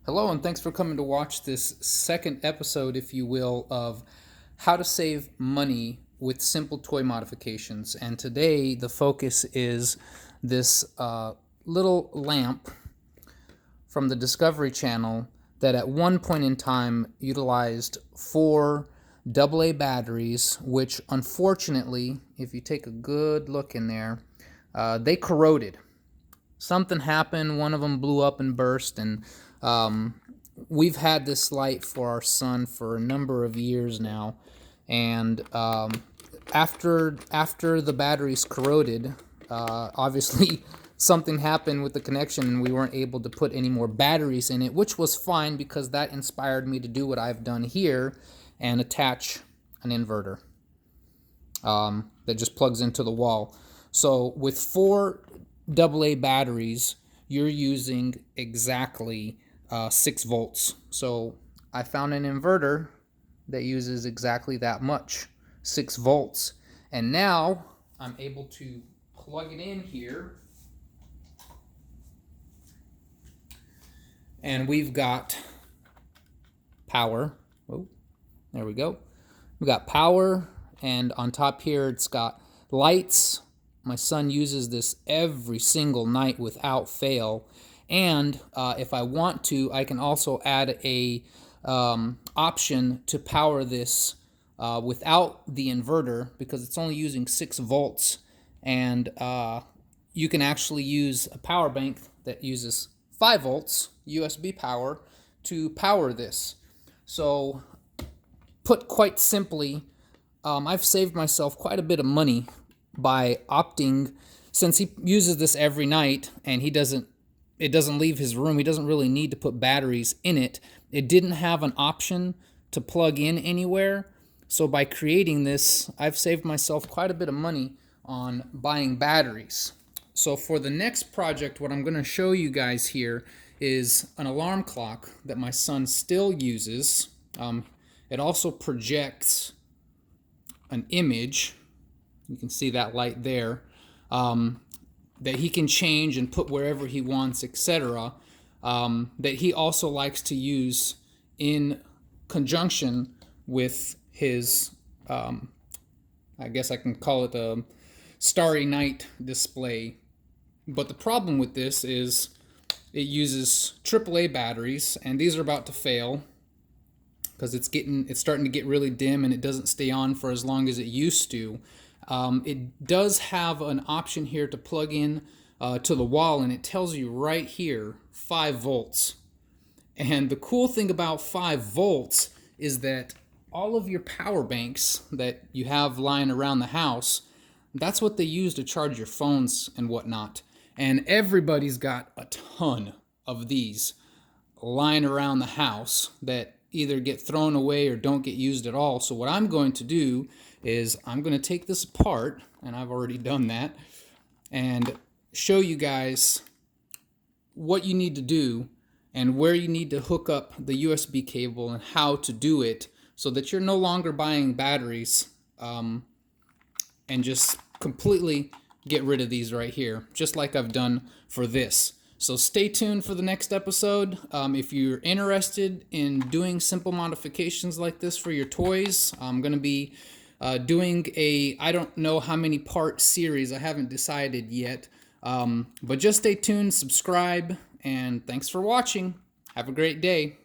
Hello, and thanks for coming to watch this second episode, if you will, of how to save money with simple toy modifications. And today, the focus is this little lamp from the Discovery Channel that at one point in time utilized four AA batteries, which unfortunately, if you take a good look in there, they corroded. Something happened, one of them blew up and burst, and we've had this light for our son for a number of years now. And after the batteries corroded, obviously something happened with the connection and we weren't able to put any more batteries in it, which was fine because that inspired me to do what I've done here and attach an inverter that just plugs into the wall. So with four AA batteries, you're using exactly 6 volts. So I found an inverter that uses exactly that much, 6 volts. And now I'm able to plug it in here. And we've got power. Oh, there we go. We've got power, and on top here it's got lights. My son uses this every single night without fail. And if I want to, I can also add a option to power this without the inverter because it's only using 6 volts. And you can actually use a power bank that uses 5 volts USB power to power this. So put quite simply, I've saved myself quite a bit of money by opting, since he uses this every night and it doesn't leave his room, he doesn't really need to put batteries in it. It didn't have an option to plug in anywhere. So by creating this, I've saved myself quite a bit of money on buying batteries. So for the next project, what I'm going to show you guys here is an alarm clock that my son still uses. It also projects an image. You can see that light there, that he can change and put wherever he wants, etc. That he also likes to use in conjunction with his, I guess I can call it a Starry Night display. But the problem with this is it uses AAA batteries, and these are about to fail because it's starting to get really dim and it doesn't stay on for as long as it used to. It does have an option here to plug in to the wall, and it tells you right here 5 volts. And the cool thing about 5 volts is that all of your power banks that you have lying around the house, that's what they use to charge your phones and whatnot. And everybody's got a ton of these lying around the house that either get thrown away or don't get used at all. So what I'm going to do is I'm going to take this apart, and I've already done that, and show you guys what you need to do and where you need to hook up the USB cable and how to do it so that you're no longer buying batteries, and just completely get rid of these right here, just like I've done for this. So stay tuned for the next episode. If you're interested in doing simple modifications like this for your toys, I'm going to be doing I don't know how many part series. I haven't decided yet. But just stay tuned, subscribe, and thanks for watching. Have a great day.